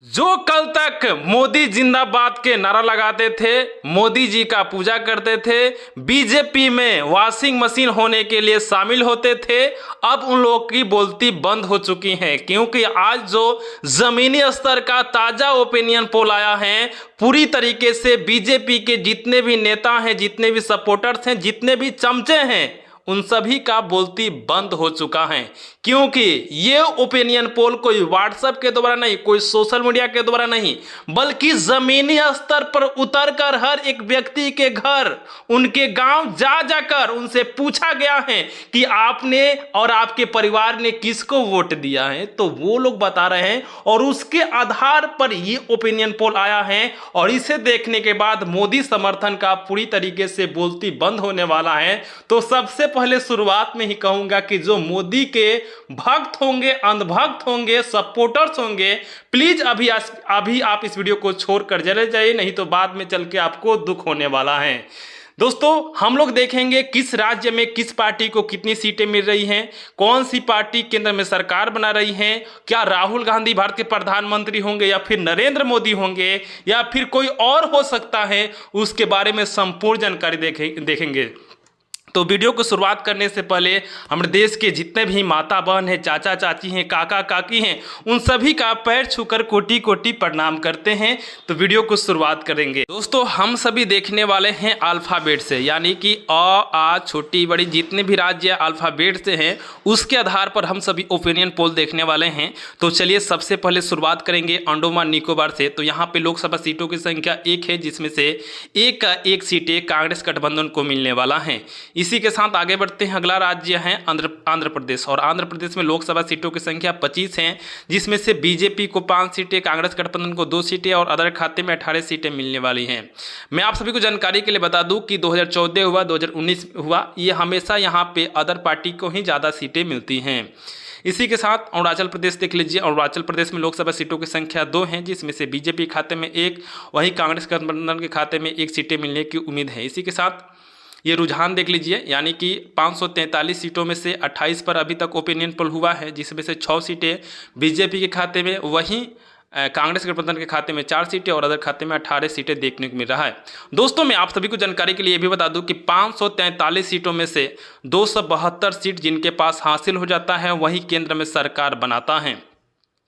जो कल तक मोदी जिंदाबाद के नारा लगाते थे, मोदी जी का पूजा करते थे, बीजेपी में वॉशिंग मशीन होने के लिए शामिल होते थे, अब उन लोगों की बोलती बंद हो चुकी हैं। क्योंकि आज जो जमीनी स्तर का ताजा ओपिनियन पोल आया है, पूरी तरीके से बीजेपी के जितने भी नेता हैं, जितने भी सपोर्टर्स हैं, जितने भी चमचे हैं, उन सभी का बोलती बंद हो चुका है। क्योंकि ये ओपिनियन पोल कोई व्हाट्सएप के द्वारा नहीं, कोई सोशल मीडिया के द्वारा नहीं, बल्कि जमीनी स्तर पर उतरकर हर एक व्यक्ति के घर, उनके गांव जा जाकर उनसे पूछा गया है कि आपने और आपके परिवार ने किसको वोट दिया है, तो वो लोग बता रहे हैं और उसके आधार पर ये ओपिनियन पोल आया है। और इसे देखने के बाद मोदी समर्थन का पूरी तरीके से बोलती बंद होने वाला है। तो सबसे पहले शुरुआत में ही कहूंगा कि जो मोदी के भक्त होंगे, अंधभक्त होंगे, सपोर्टर्स होंगे, प्लीज अभी आप इस वीडियो को छोड़कर चले जाइए, नहीं तो बाद में चल के आपको दुख होने वाला है। दोस्तों, हम लोग देखेंगे किस राज्य में किस पार्टी को कितनी सीटें मिल रही हैं, कौन सी पार्टी केंद्र में सरकार बना रही है, क्या राहुल गांधी भारत के प्रधानमंत्री होंगे या फिर नरेंद्र मोदी होंगे या फिर कोई और हो सकता है, उसके बारे में संपूर्ण जानकारी देखेंगे। तो वीडियो को शुरुआत करने से पहले हमारे देश के जितने भी माता बहन हैं, चाचा चाची हैं, काका काकी हैं, उन सभी का पैर छूकर कोटि कोटि प्रणाम करते हैं। तो वीडियो को शुरुआत करेंगे। दोस्तों, हम सभी देखने वाले हैं अल्फ़ाबेट से, यानी कि अ आ छोटी बड़ी जितने भी राज्य अल्फ़ाबेट से हैं, उसके आधार पर हम सभी ओपिनियन पोल देखने वाले हैं। तो चलिए सबसे पहले शुरुआत करेंगे अंडोमान निकोबार से। तो यहाँ पे लोकसभा सीटों की संख्या 1 है, जिसमें से एक सीटें कांग्रेस गठबंधन को मिलने वाला है। इसी के साथ आगे बढ़ते हैं। अगला राज्य है आंध्र प्रदेश, और आंध्र प्रदेश में लोकसभा सीटों की संख्या 25 है, जिसमें से बीजेपी को 5 सीटें, कांग्रेस गठबंधन को 2 सीटें और अदर खाते में 18 सीटें मिलने वाली हैं। मैं आप सभी को जानकारी के लिए बता दूं कि 2014 हुआ, 2019 हुआ, ये हमेशा यहाँ पे अदर पार्टी को ही ज़्यादा सीटें मिलती हैं। इसी के साथ अरुणाचल प्रदेश देख लीजिए। अरुणाचल प्रदेश में लोकसभा सीटों की संख्या 2 है, जिसमें से बीजेपी खाते में 1, वहीं कांग्रेस गठबंधन के खाते में 1 सीटें मिलने की उम्मीद है। इसी के साथ ये रुझान देख लीजिए, यानी कि 543 सीटों में से 28 पर अभी तक ओपिनियन पोल हुआ है, जिसमें से 6 सीटें बीजेपी के खाते में, वहीं कांग्रेस गठबंधन के खाते में 4 सीटें और अदर खाते में 18 सीटें देखने को मिल रहा है। दोस्तों, मैं आप सभी को जानकारी के लिए भी बता दूं कि 543 सीटों में से 272 सीट जिनके पास हासिल हो जाता है, वही केंद्र में सरकार बनाता है।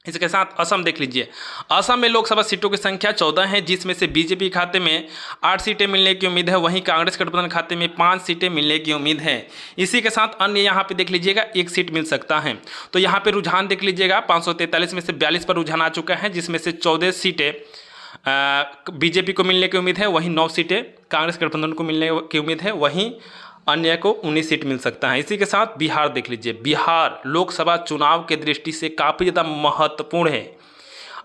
इसके साथ असम देख लीजिए। असम में लोकसभा सीटों की संख्या 14 है, जिसमें से बीजेपी खाते में 8 सीटें मिलने की उम्मीद है, वहीं कांग्रेस गठबंधन खाते में 5 सीटें मिलने की उम्मीद है। इसी के साथ अन्य यहाँ पे देख लीजिएगा 1 सीट मिल सकता है। तो यहाँ पे रुझान देख लीजिएगा, 543 में से 42 पर रुझान आ चुका है, जिसमें से 14 सीटें बीजेपी को मिलने की उम्मीद है, वहीं 9 सीटें कांग्रेस गठबंधन को मिलने की उम्मीद है, वहीं अन्य को 19 सीट मिल सकता है। इसी के साथ बिहार देख लीजिए। बिहार लोकसभा चुनाव के दृष्टि से काफ़ी ज़्यादा महत्वपूर्ण है।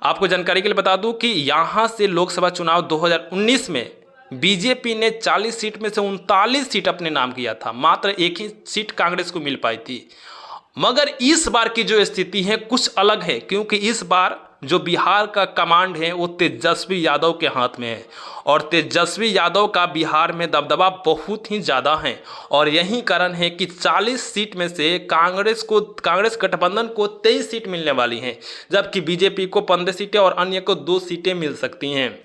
आपको जानकारी के लिए बता दूं कि यहाँ से लोकसभा चुनाव 2019 में बीजेपी ने 40 सीट में से 39 सीट अपने नाम किया था, मात्र 1 ही सीट कांग्रेस को मिल पाई थी। मगर इस बार की जो स्थिति है कुछ अलग है, क्योंकि इस बार जो बिहार का कमांड है वो तेजस्वी यादव के हाथ में है, और तेजस्वी यादव का बिहार में दबदबा बहुत ही ज़्यादा है। और यही कारण है कि 40 सीट में से कांग्रेस गठबंधन को 23 सीट मिलने वाली हैं, जबकि बीजेपी को 15 सीटें और अन्य को 2 सीटें मिल सकती हैं।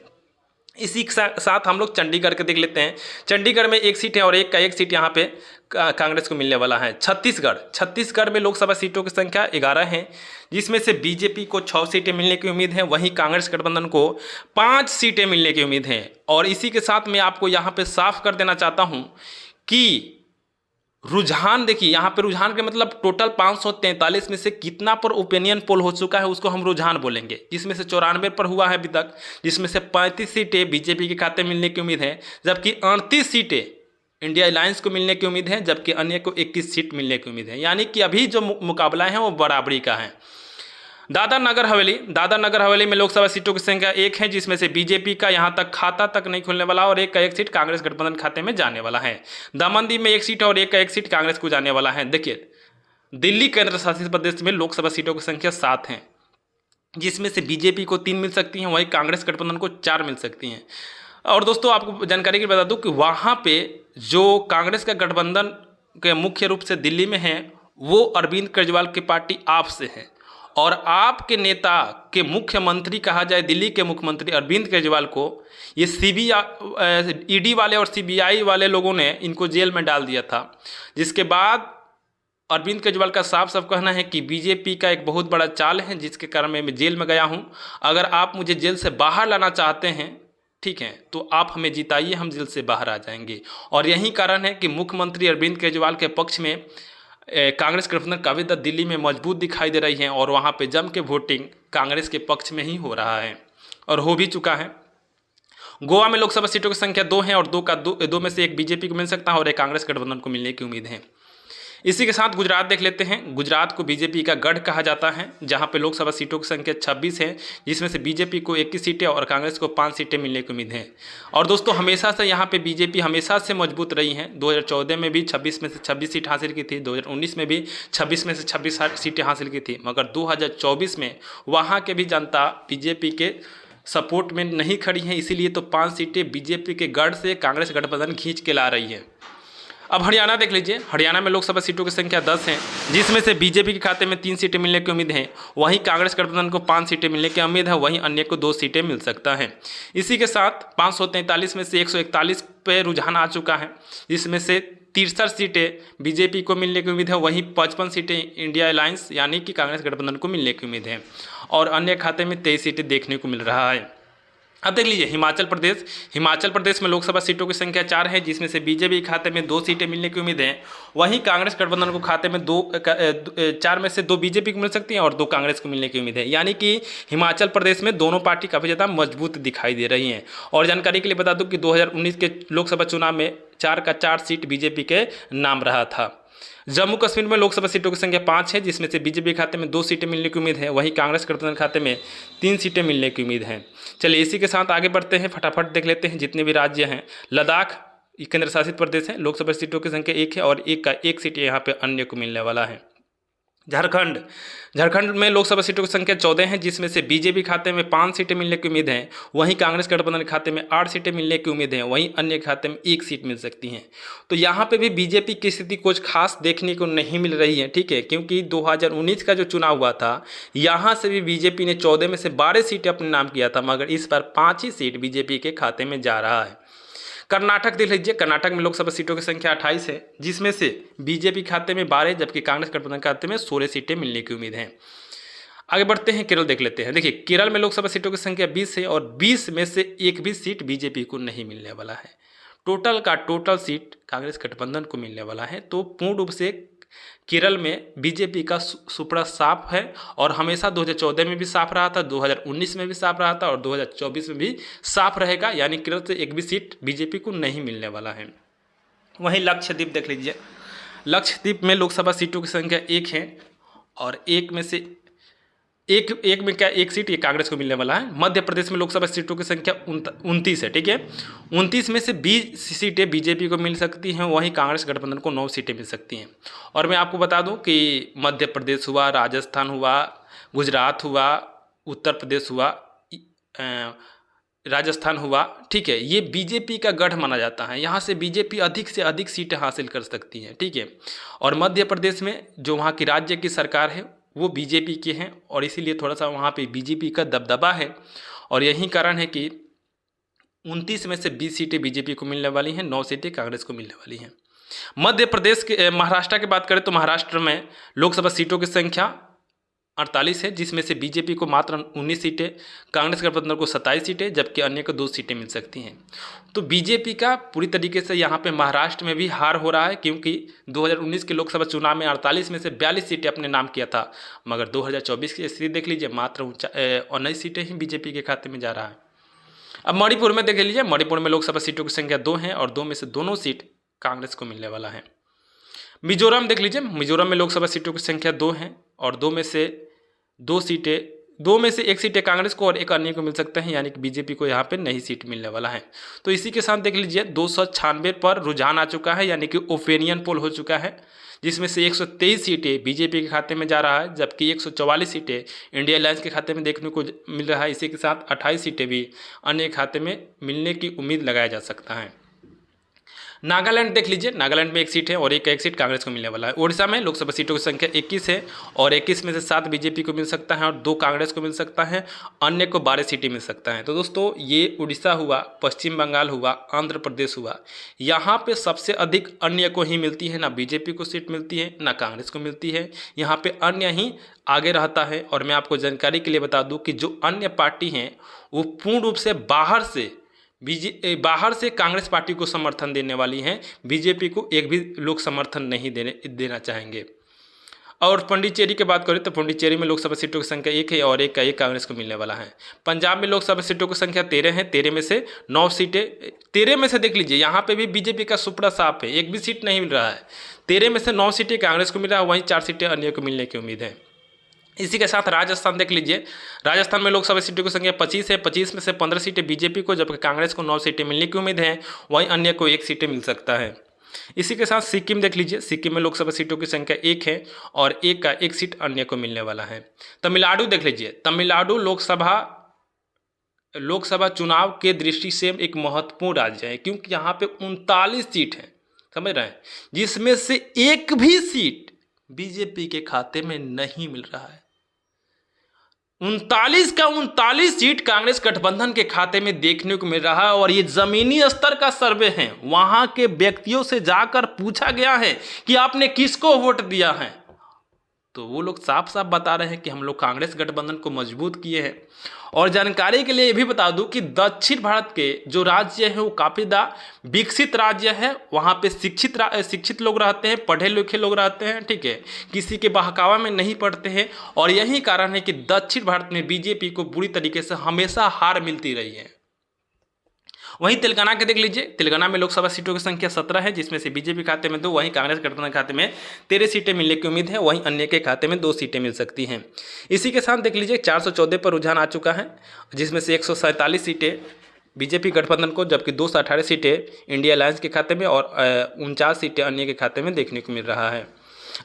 इसी के साथ हम लोग चंडीगढ़ के देख लेते हैं। चंडीगढ़ में 1 सीट है और 1 सीट यहाँ पे कांग्रेस को मिलने वाला है। छत्तीसगढ़ में लोकसभा सीटों की संख्या 11 है, जिसमें से बीजेपी को 6 सीटें मिलने की उम्मीद है, वहीं कांग्रेस गठबंधन को 5 सीटें मिलने की उम्मीद है। और इसी के साथ मैं आपको यहाँ पे साफ कर देना चाहता हूँ कि रुझान देखिए, यहाँ पे रुझान के मतलब टोटल 543 में से कितना पर ओपिनियन पोल हो चुका है उसको हम रुझान बोलेंगे, जिसमें से 94 पर हुआ है अभी तक, जिसमें से 35 सीटें बीजेपी के खाते मिलने की उम्मीद है, जबकि 38 सीटें इंडिया अलायंस को मिलने की उम्मीद है, जबकि अन्य को 21 सीट मिलने की उम्मीद है। यानी कि अभी जो मुकाबला है वो बराबरी का है। दादरा नगर हवेली में लोकसभा सीटों की संख्या 1 है, जिसमें से बीजेपी का यहां तक खाता तक नहीं खुलने वाला और 1 सीट कांग्रेस गठबंधन खाते में जाने वाला है। दमन दीव में 1 सीट और 1 सीट कांग्रेस को जाने वाला है। देखिए, दिल्ली केंद्र शासित प्रदेश में लोकसभा सीटों की संख्या 7 है, जिसमें से बीजेपी को 3 मिल सकती हैं, वहीं कांग्रेस गठबंधन को 4 मिल सकती हैं। और दोस्तों, आपको जानकारी के बता दूं कि वहाँ पे जो कांग्रेस का गठबंधन के मुख्य रूप से दिल्ली में है, वो अरविंद केजरीवाल की पार्टी आप से है, और आपके नेता के मुख्यमंत्री कहा जाए, दिल्ली के मुख्यमंत्री अरविंद केजरीवाल को ये ईडी वाले और सीबीआई वाले लोगों ने इनको जेल में डाल दिया था, जिसके बाद अरविंद केजरीवाल का साफ साफ कहना है कि बीजेपी का एक बहुत बड़ा चाल है जिसके कारण मैं जेल में गया हूं। अगर आप मुझे जेल से बाहर लाना चाहते हैं, ठीक है, तो आप हमें जिताइए, हम जेल से बाहर आ जाएंगे। और यही कारण है कि मुख्यमंत्री अरविंद केजरीवाल के पक्ष में कांग्रेस गठबंधन काफ़ी दिल्ली में मजबूत दिखाई दे रही है और वहाँ पे जम के वोटिंग कांग्रेस के पक्ष में ही हो रहा है और हो भी चुका है। गोवा में लोकसभा सीटों की संख्या 2 है और दो में से एक बीजेपी को मिल सकता है और एक कांग्रेस गठबंधन को मिलने की उम्मीद है। इसी के साथ गुजरात देख लेते हैं। गुजरात को बीजेपी का गढ़ कहा जाता है, जहां पे लोकसभा सीटों की संख्या 26 है, जिसमें से बीजेपी को 21 सीटें और कांग्रेस को 5 सीटें मिलने की उम्मीद है। और दोस्तों हमेशा से यहां पे बीजेपी हमेशा से मजबूत रही है। 2014 में भी 26 में से 26 सीट हासिल की थी, 2019 में भी 26 में से 26 सीटें हासिल की थी, मगर 2024 में वहाँ के भी जनता बीजेपी के सपोर्ट में नहीं खड़ी है, इसीलिए तो 5 सीटें बीजेपी के गढ़ से कांग्रेस गठबंधन खींच के ला रही है। अब हरियाणा देख लीजिए। हरियाणा में लोकसभा सीटों की संख्या 10 है, जिसमें से बीजेपी के खाते में 3 सीटें मिलने की उम्मीद है, वहीं कांग्रेस गठबंधन को 5 सीटें मिलने की उम्मीद है, वहीं अन्य को 2 सीटें मिल सकता है। इसी के साथ 543 में से 141 पे रुझान आ चुका है, जिसमें से 63 सीटें बीजेपी को मिलने की उम्मीद है, वहीं 55 सीटें इंडिया अलायंस यानी कि कांग्रेस गठबंधन को मिलने की उम्मीद है और अन्य खाते में 23 सीटें देखने को मिल रहा है। अब देख लीजिए हिमाचल प्रदेश। हिमाचल प्रदेश में लोकसभा सीटों की संख्या 4 है, जिसमें से बीजेपी के खाते में 2 सीटें मिलने की उम्मीद है, वहीं कांग्रेस गठबंधन को खाते में 4 में से 2 बीजेपी को मिल सकती हैं और 2 कांग्रेस को मिलने की उम्मीद है। यानी कि हिमाचल प्रदेश में दोनों पार्टी काफ़ी ज़्यादा मजबूत दिखाई दे रही हैं। और जानकारी के लिए बता दूं कि 2019 के लोकसभा चुनाव में 4 का 4 सीट बीजेपी के नाम रहा था। जम्मू कश्मीर में लोकसभा सीटों की संख्या 5 है, जिसमें से बीजेपी खाते में 2 सीटें मिलने की उम्मीद है, वहीं कांग्रेस गठबंधन खाते में 3 सीटें मिलने की उम्मीद है। चलिए इसी के साथ आगे बढ़ते हैं, फटाफट देख लेते हैं जितने भी राज्य हैं। लद्दाख केंद्र शासित प्रदेश है, लोकसभा सीटों की संख्या 1 है और 1 सीट यहाँ पे अन्य को मिलने वाला है। झारखंड में लोकसभा सीटों की संख्या 14 है, जिसमें से बीजेपी खाते में 5 सीटें मिलने की उम्मीद है, वहीं कांग्रेस गठबंधन खाते में 8 सीटें मिलने की उम्मीद है, वहीं अन्य खाते में 1 सीट मिल सकती हैं। तो यहाँ पे भी बीजेपी की स्थिति कुछ खास देखने को नहीं मिल रही है, ठीक है, क्योंकि 2019 का जो चुनाव हुआ था यहाँ से भी बीजेपी ने 14 में से 12 सीटें अपने नाम किया था, मगर इस बार 5 ही सीट बीजेपी के खाते में जा रहा है। कर्नाटक देख लीजिए। कर्नाटक में लोकसभा सीटों की संख्या 28 है, जिसमें से बीजेपी खाते में 12 जबकि कांग्रेस गठबंधन खाते में 16 सीटें मिलने की उम्मीद है। आगे बढ़ते हैं, केरल देख लेते हैं। देखिए केरल में लोकसभा सीटों की संख्या 20 है और 20 में से एक भी सीट बीजेपी को नहीं मिलने वाला है। टोटल का टोटल सीट कांग्रेस गठबंधन को मिलने वाला है। तो पूर्ण रूप से केरल में बीजेपी का सुपड़ा साफ है और हमेशा 2014 में भी साफ रहा था, 2019 में भी साफ रहा था और 2024 में भी साफ रहेगा। यानी केरल से एक भी सीट बीजेपी को नहीं मिलने वाला है। वहीं लक्षद्वीप देख लीजिए। लक्षद्वीप में लोकसभा सीटों की संख्या 1 है और एक में से एक सीट ये कांग्रेस को मिलने वाला है। मध्य प्रदेश में लोकसभा सीटों की संख्या 29 है, ठीक है, 29 में से 20 सीटें बीजेपी को मिल सकती हैं, वहीं कांग्रेस गठबंधन को 9 सीटें मिल सकती हैं। और मैं आपको बता दूं कि मध्य प्रदेश हुआ, राजस्थान हुआ, गुजरात हुआ, उत्तर प्रदेश हुआ, राजस्थान हुआ, ठीक है, ये बीजेपी का गढ़ माना जाता है। यहाँ से बीजेपी अधिक से अधिक सीटें हासिल कर सकती हैं, ठीक है। और मध्य प्रदेश में जो वहाँ की राज्य की सरकार है वो बीजेपी के हैं और इसीलिए थोड़ा सा वहाँ पे बीजेपी का दबदबा है और यही कारण है कि 29 में से 20 सीटें बीजेपी को मिलने वाली हैं, 9 सीटें कांग्रेस को मिलने वाली हैं। मध्य प्रदेश के महाराष्ट्र की बात करें तो महाराष्ट्र में लोकसभा सीटों की संख्या 48 है, जिसमें से बीजेपी को मात्र 19 सीटें, कांग्रेस गठबंधन को 27 सीटें जबकि अन्य को 2 सीटें मिल सकती हैं। तो बीजेपी का पूरी तरीके से यहाँ पे महाराष्ट्र में भी हार हो रहा है, क्योंकि 2019 के लोकसभा चुनाव में 48 में से 42 सीटें अपने नाम किया था, मगर 2024 की स्थिति देख लीजिए, मात्र 19 सीटें ही बीजेपी के खाते में जा रहा है। अब मणिपुर में देख लीजिए। मणिपुर में लोकसभा सीटों की संख्या 2 है और 2 में से दोनों सीट कांग्रेस को मिलने वाला है। मिजोरम देख लीजिए। मिजोरम में लोकसभा सीटों की संख्या 2 है और 2 में से 1 सीटें कांग्रेस को और एक अन्य को मिल सकते हैं, यानी कि बीजेपी को यहाँ पे नई सीट मिलने वाला है। तो इसी के साथ देख लीजिए 296 पर रुझान आ चुका है, यानी कि ओपिनियन पोल हो चुका है, जिसमें से 123 सीटें बीजेपी के खाते में जा रहा है जबकि 144 सीटें इंडिया अलायंस के खाते में देखने को मिल रहा है। इसी के साथ 28 सीटें भी अन्य खाते में मिलने की उम्मीद लगाया जा सकता है। नागालैंड देख लीजिए, नागालैंड में एक सीट है और एक सीट कांग्रेस को मिलने वाला है। उड़ीसा में लोकसभा सीटों की संख्या 21 है और 21 में से 7 बीजेपी को मिल सकता है और 2 कांग्रेस को मिल सकता है, अन्य को 12 सीटें मिल सकता है। तो दोस्तों ये उड़ीसा हुआ, पश्चिम बंगाल हुआ, आंध्र प्रदेश हुआ, यहाँ पे सबसे अधिक अन्य को ही मिलती है, ना बीजेपी को सीट मिलती है ना कांग्रेस को मिलती है, यहाँ पे अन्य ही आगे रहता है। और मैं आपको जानकारी के लिए बता दूं कि जो अन्य पार्टी हैं वो पूर्ण रूप से बाहर से कांग्रेस पार्टी को समर्थन देने वाली हैं, बीजेपी को एक भी लोग समर्थन नहीं देना चाहेंगे। और पुडुचेरी की बात करें तो पुडुचेरी में लोकसभा सीटों की संख्या 1 है और एक कांग्रेस को मिलने वाला है। पंजाब में लोकसभा सीटों की संख्या 13 है, 13 में से 9 सीटें, 13 में से देख लीजिए यहाँ पे भी बीजेपी का सुपड़ा साफ है, एक भी सीट नहीं मिल रहा है। 13 में से 9 सीटें कांग्रेस को मिल रहा है, वहीं 4 सीटें अन्य को मिलने की उम्मीद है। इसी के साथ राजस्थान देख लीजिए, राजस्थान में लोकसभा सीटों की संख्या 25 है, 25 में से 15 सीटें बीजेपी को, जबकि कांग्रेस को 9 सीटें मिलने की उम्मीद है, वहीं अन्य को 1 सीटें मिल सकता है। इसी के साथ सिक्किम देख लीजिए, सिक्किम में लोकसभा सीटों की संख्या 1 है और एक सीट अन्य को मिलने वाला है। तमिलनाडु देख लीजिए, तमिलनाडु लोकसभा चुनाव के दृष्टि से एक महत्वपूर्ण राज्य है, क्योंकि यहाँ पे 39 सीट है, समझ रहे हैं, जिसमें से एक भी सीट बीजेपी के खाते में नहीं मिल रहा है। 39 का 39 सीट कांग्रेस गठबंधन के खाते में देखने को मिल रहा है। और ये जमीनी स्तर का सर्वे है, वहां के व्यक्तियों से जाकर पूछा गया है कि आपने किसको वोट दिया है, तो वो लोग साफ साफ बता रहे हैं कि हम लोग कांग्रेस गठबंधन को मजबूत किए हैं। और जानकारी के लिए ये भी बता दूं कि दक्षिण भारत के जो राज्य है वो काफ़ी विकसित राज्य है, वहाँ पे शिक्षित लोग रहते हैं, पढ़े लिखे लोग रहते हैं, ठीक है, किसी के बहकावा में नहीं पड़ते हैं। और यही कारण है कि दक्षिण भारत में बीजेपी को बुरी तरीके से हमेशा हार मिलती रही है। वहीं तेलंगाना के देख लीजिए, तेलंगाना में लोकसभा सीटों की संख्या 17 है, जिसमें से बीजेपी खाते में 2, वहीं कांग्रेस गठबंधन खाते में 13 सीटें मिलने की उम्मीद है, वहीं अन्य के खाते में 2 सीटें मिल सकती हैं। इसी के साथ देख लीजिए 414 पर रुझान आ चुका है, जिसमें से 147 सीटें बीजेपी गठबंधन को, जबकि 218 सीटें इंडिया अलायंस के खाते में और 49 सीटें अन्य के खाते में देखने को मिल रहा है।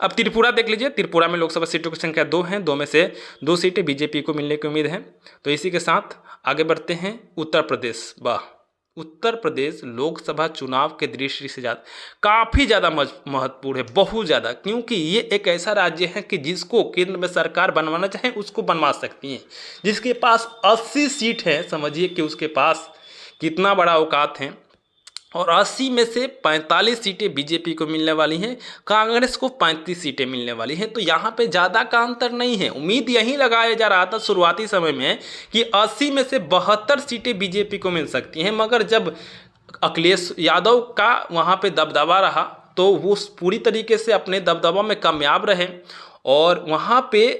अब त्रिपुरा देख लीजिए, त्रिपुरा में लोकसभा सीटों की संख्या 2 है, 2 में से 2 सीटें बीजेपी को मिलने की उम्मीद है। तो इसी के साथ आगे बढ़ते हैं उत्तर प्रदेश। उत्तर प्रदेश लोकसभा चुनाव के दृष्टि से काफ़ी ज़्यादा महत्वपूर्ण है, बहुत ज़्यादा, क्योंकि ये एक ऐसा राज्य है कि जिसको केंद्र में सरकार बनवाना चाहे उसको बनवा सकती है। जिसके पास 80 सीट है, समझिए कि उसके पास कितना बड़ा औकात है। और 80 में से 45 सीटें बीजेपी को मिलने वाली हैं, कांग्रेस को 35 सीटें मिलने वाली हैं। तो यहाँ पे ज़्यादा का अंतर नहीं है। उम्मीद यही लगाया जा रहा था शुरुआती समय में कि 80 में से 72 सीटें बीजेपी को मिल सकती हैं, मगर जब अखिलेश यादव का वहाँ पे दबदबा रहा तो वो पूरी तरीके से अपने दबदबा में कामयाब रहे और वहाँ पे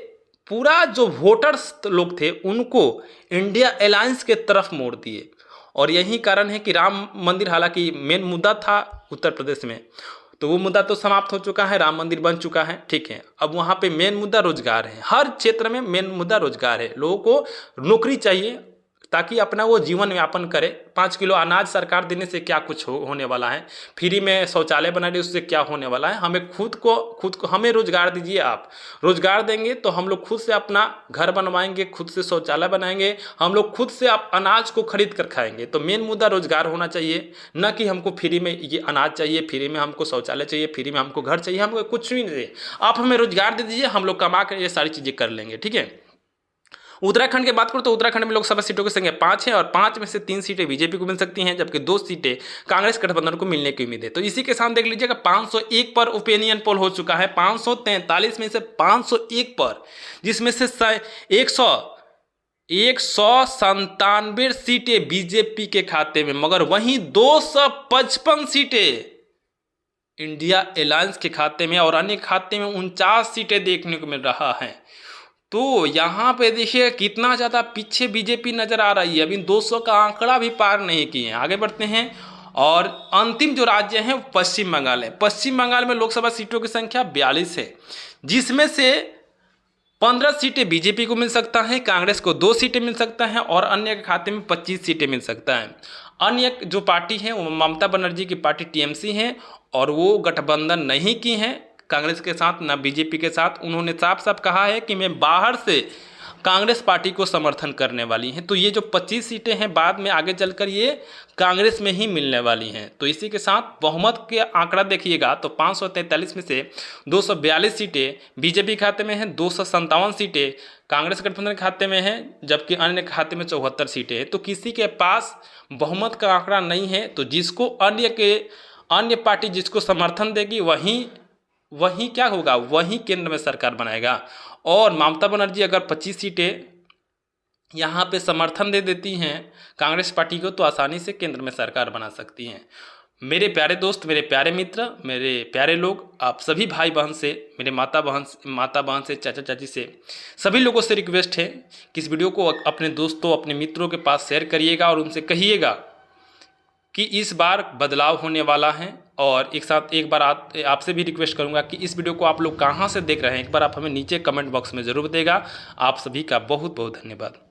पूरा जो वोटर्स लोग थे उनको इंडिया अलायंस के तरफ मोड़ दिए। और यही कारण है कि राम मंदिर, हालांकि मेन मुद्दा था उत्तर प्रदेश में, तो वो मुद्दा तो समाप्त हो चुका है, राम मंदिर बन चुका है, ठीक है। अब वहाँ पे मेन मुद्दा रोजगार है, हर क्षेत्र में मेन मुद्दा रोजगार है। लोगों को नौकरी चाहिए ताकि अपना वो जीवन यापन करे। 5 किलो अनाज सरकार देने से क्या कुछ होने वाला है, फ्री में शौचालय बना दे उससे क्या होने वाला है। हमें खुद को हमें रोजगार दीजिए। आप रोजगार देंगे तो हम लोग खुद से अपना घर बनवाएंगे, खुद से शौचालय बनाएंगे, हम लोग खुद से आप अनाज को खरीद कर खाएंगे। तो मेन मुद्दा रोजगार होना चाहिए, न कि हमको फ्री में ये अनाज चाहिए, फ्री में हमको शौचालय चाहिए, फ्री में हमको घर चाहिए, हमको कुछ भी नहीं चाहिए। आप हमें रोजगार दे दीजिए, हम लोग कमा कर ये सारी चीज़ें कर लेंगे, ठीक है। उत्तराखंड की बात करूं तो उत्तराखंड में लोकसभा सीटों की संख्या 5 है और 5 में से 3 सीटें बीजेपी को मिल सकती हैं, जबकि 2 सीटें कांग्रेस गठबंधन को मिलने की उम्मीद है। तो इसी के साथ देख लीजिएगा 501 पर ओपिनियन पोल हो चुका है, 543 में से 501 पर, जिसमें से 197 सीटें बीजेपी के खाते में, मगर वहीं 255 सीटें इंडिया अलायंस के खाते में और अन्य खाते में 49 सीटें देखने को मिल रहा है। तो यहाँ पे देखिए कितना ज़्यादा पीछे बीजेपी नज़र आ रही है, अभी 200 का आंकड़ा भी पार नहीं किए हैं। आगे बढ़ते हैं और अंतिम जो राज्य है पश्चिम बंगाल है। पश्चिम बंगाल में लोकसभा सीटों की संख्या 42 है, जिसमें से 15 सीटें बीजेपी को मिल सकता है, कांग्रेस को 2 सीटें मिल सकता है और अन्य के खाते में 25 सीटें मिल सकता है। अन्य जो पार्टी है वो ममता बनर्जी की पार्टी टीएमसी है और वो गठबंधन नहीं की है कांग्रेस के साथ ना बीजेपी के साथ। उन्होंने साफ साफ कहा है कि मैं बाहर से कांग्रेस पार्टी को समर्थन करने वाली हैं। तो ये जो 25 सीटें हैं बाद में आगे चलकर ये कांग्रेस में ही मिलने वाली हैं। तो इसी के साथ बहुमत के आंकड़ा देखिएगा तो 543 में से 242 सीटें बीजेपी खाते में हैं, 257 सीटें कांग्रेस गठबंधन के खाते में हैं, जबकि अन्य खाते में 74 सीटें हैं। तो किसी के पास बहुमत का आंकड़ा नहीं है, तो जिसको अन्य पार्टी जिसको समर्थन देगी वही क्या होगा, वही केंद्र में सरकार बनाएगा। और ममता बनर्जी अगर 25 सीटें यहाँ पे समर्थन दे देती हैं कांग्रेस पार्टी को, तो आसानी से केंद्र में सरकार बना सकती हैं। मेरे प्यारे दोस्त, मेरे प्यारे मित्र, मेरे प्यारे लोग, आप सभी भाई बहन से, मेरे माता बहन से, चाचा चाची से, सभी लोगों से रिक्वेस्ट है कि इस वीडियो को अपने दोस्तों, अपने मित्रों के पास शेयर करिएगा और उनसे कहिएगा कि इस बार बदलाव होने वाला है। और एक बार आपसे भी रिक्वेस्ट करूंगा कि इस वीडियो को आप लोग कहां से देख रहे हैं, एक बार आप हमें नीचे कमेंट बॉक्स में ज़रूर देगा। आप सभी का बहुत बहुत धन्यवाद।